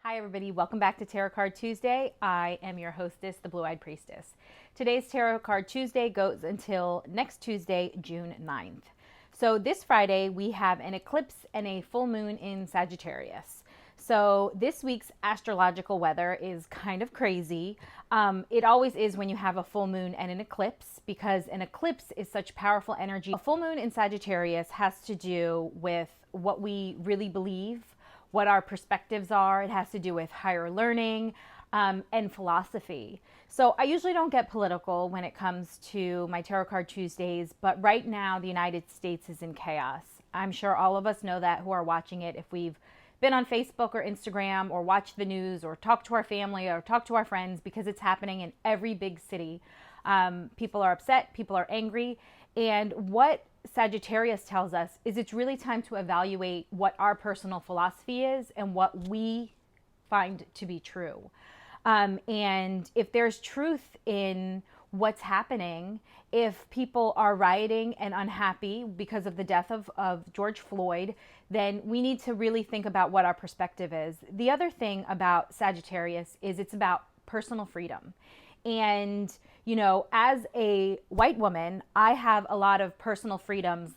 Hi everybody, welcome back to Tarot Card Tuesday. I am your hostess, the Blue-Eyed Priestess. Today's Tarot Card Tuesday goes until next Tuesday, June 9th. So this Friday we have an eclipse and a full moon in Sagittarius. So this week's astrological weather is kind of crazy. It always is when you have a full moon and an eclipse, because an eclipse is such powerful energy. A full moon in Sagittarius has to do with what we really believe, what our perspectives are. It has to do with higher learning and philosophy. So I usually don't get political when it comes to my Tarot Card Tuesdays, but right now the United States is in chaos. I'm sure all of us know that who are watching it, if we've been on Facebook or Instagram or watched the news or talked to our family or talked to our friends, because it's happening in every big city. People are upset, people are angry, and what Sagittarius tells us is it's really time to evaluate what our personal philosophy is and what we find to be true. And if there's truth in what's happening, if people are rioting and unhappy because of the death of George Floyd, then we need to really think about what our perspective is. The other thing about Sagittarius is it's about personal freedom. And, you know, as a white woman, I have a lot of personal freedoms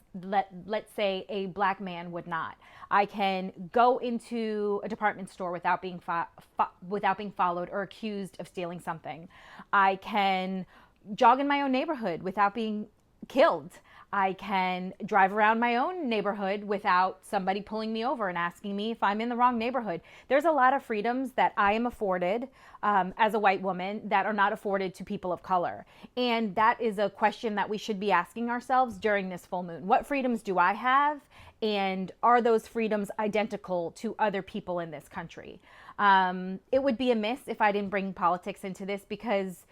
let's say a black man would not. I can go into a department store without being followed or accused of stealing something. I can jog in my own neighborhood without being killed. I can drive around my own neighborhood without somebody pulling me over and asking me if I'm in the wrong neighborhood. There's a lot of freedoms that I am afforded as a white woman that are not afforded to people of color. And that is a question that we should be asking ourselves during this full moon. What freedoms do I have? And are those freedoms identical to other people in this country? It would be amiss if I didn't bring politics into this, because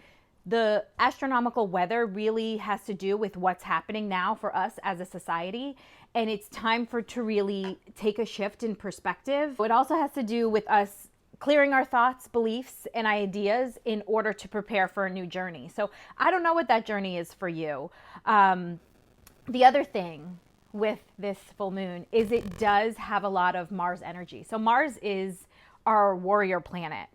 the astronomical weather really has to do with what's happening now for us as a society. And it's time to really take a shift in perspective. It also has to do with us clearing our thoughts, beliefs, and ideas in order to prepare for a new journey. So I don't know what that journey is for you. The other thing with this full moon is it does have a lot of Mars energy. So Mars is our warrior planet.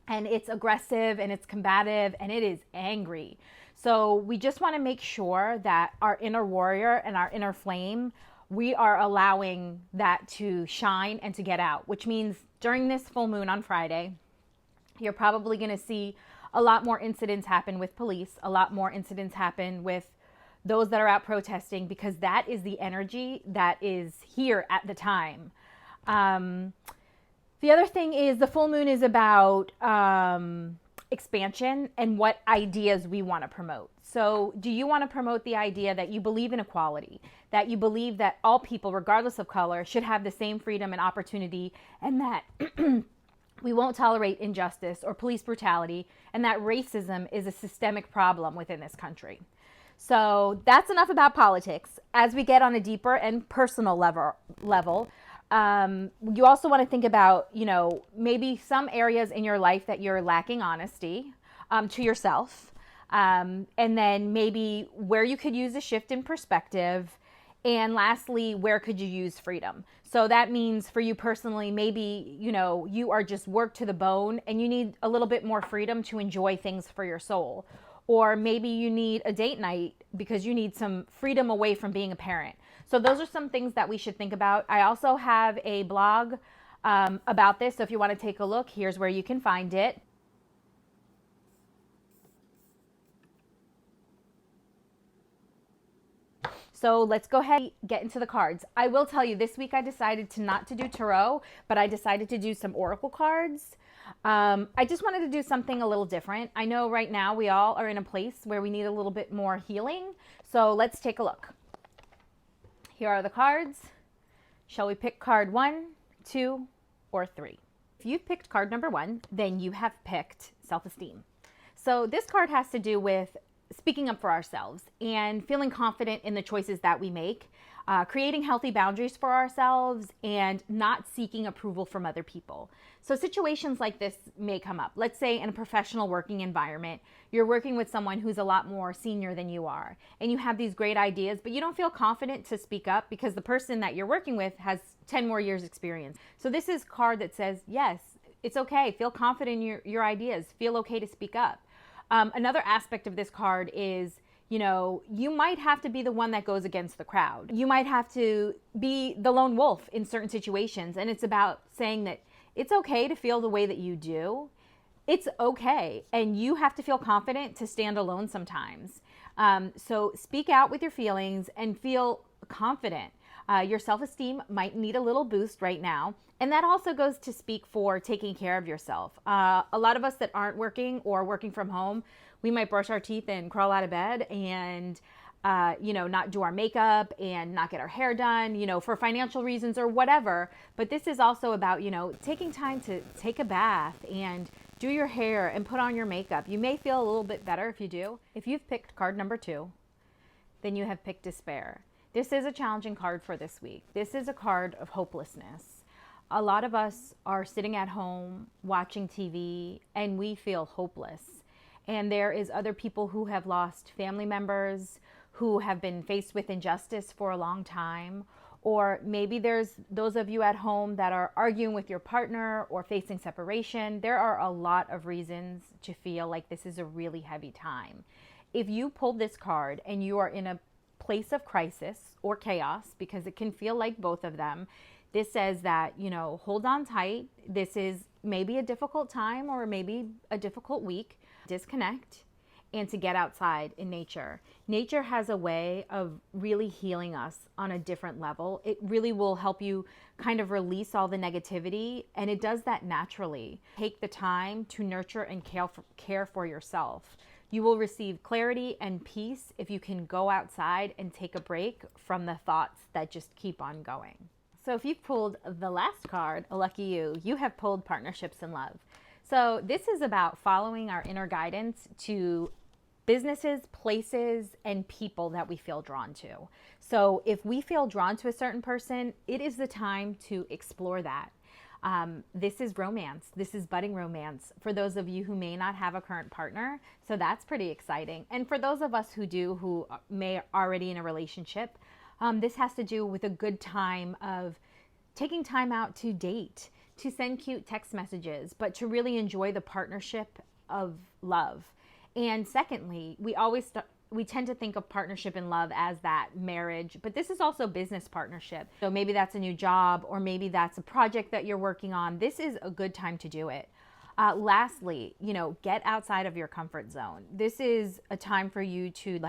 And it's aggressive and it's combative and it is angry. So we just want to make sure that our inner warrior and our inner flame, we are allowing that to shine and to get out, which means during this full moon on Friday, you're probably going to see a lot more incidents happen with police, a lot more incidents happen with those that are out protesting, because that is the energy that is here at the time. The other thing is the full moon is about expansion and what ideas we want to promote. So do you want to promote the idea that you believe in equality, that you believe that all people, regardless of color, should have the same freedom and opportunity, and that we won't tolerate injustice or police brutality, and that racism is a systemic problem within this country? So that's enough about politics. As we get on a deeper and personal level, you also want to think about, you know, maybe some areas in your life that you're lacking honesty to yourself. And then maybe where you could use a shift in perspective. And lastly, where could you use freedom? So that means for you personally, maybe, you know, you are just worked to the bone and you need a little bit more freedom to enjoy things for your soul. Or maybe you need a date night because you need some freedom away from being a parent. So those are some things that we should think about. I also have a blog about this. So if you want to take a look, here's where you can find it. So let's go ahead and get into the cards. I will tell you, this week I decided not to do tarot, but I decided to do some oracle cards. I just wanted to do something a little different. I know right now we all are in a place where we need a little bit more healing. So let's take a look. Here are the cards. Shall we pick card 1, 2, or 3? If you've picked card number 1, then you have picked self-esteem. So this card has to do with speaking up for ourselves and feeling confident in the choices that we make, creating healthy boundaries for ourselves, and not seeking approval from other people. So situations like this may come up. Let's say in a professional working environment, you're working with someone who's a lot more senior than you are, and you have these great ideas, but you don't feel confident to speak up because the person that you're working with has 10 more years experience. So this is a card that says, yes, It's okay. Feel confident in your ideas. Feel okay to speak up. Another aspect of this card is, you might have to be the one that goes against the crowd. You might have to be the lone wolf in certain situations. And it's about saying that it's okay to feel the way that you do. It's okay. And you have to feel confident to stand alone sometimes. So speak out with your feelings and feel confident. Your self-esteem might need a little boost right now. And that also goes to speak for taking care of yourself. A lot of us that aren't working or working from home, we might brush our teeth and crawl out of bed and, not do our makeup and not get our hair done, for financial reasons or whatever. But this is also about, taking time to take a bath and do your hair and put on your makeup. You may feel a little bit better if you do. If you've picked card number 2, then you have picked despair. This is a challenging card for this week. This is a card of hopelessness. A lot of us are sitting at home watching TV and we feel hopeless. And there is other people who have lost family members, who have been faced with injustice for a long time. Or maybe there's those of you at home that are arguing with your partner or facing separation. There are a lot of reasons to feel like this is a really heavy time. If you pulled this card and you are in a place of crisis or chaos, because it can feel like both of them, this says that, hold on tight. This is maybe a difficult time or maybe a difficult week. Disconnect and to get outside in nature. Nature has a way of really healing us on a different level. It really will help you kind of release all the negativity, and it does that naturally. Take the time to nurture and care for yourself. You will receive clarity and peace if you can go outside and take a break from the thoughts that just keep on going. So if you've pulled the last card, lucky you, you have pulled partnerships and love. So this is about following our inner guidance to businesses, places, and people that we feel drawn to. So if we feel drawn to a certain person, it is the time to explore that. This is romance. This is budding romance for those of you who may not have a current partner. So that's pretty exciting. And for those of us who do, who may already in a relationship, this has to do with a good time of taking time out to date, to send cute text messages, but to really enjoy the partnership of love. And secondly, we tend to think of partnership and love as that marriage, but this is also business partnership. So maybe that's a new job, or maybe that's a project that you're working on. This is a good time to do it. Lastly, get outside of your comfort zone. This is a time for you to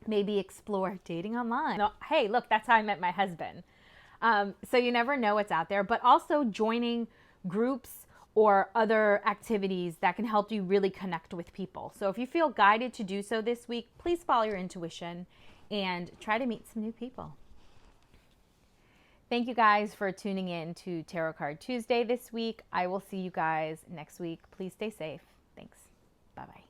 maybe explore dating online. No, hey, look, that's how I met my husband. So you never know what's out there, but also joining groups or other activities that can help you really connect with people. So if you feel guided to do so this week, please follow your intuition and try to meet some new people. Thank you guys for tuning in to Tarot Card Tuesday this week. I will see you guys next week. Please stay safe. Thanks. Bye-bye.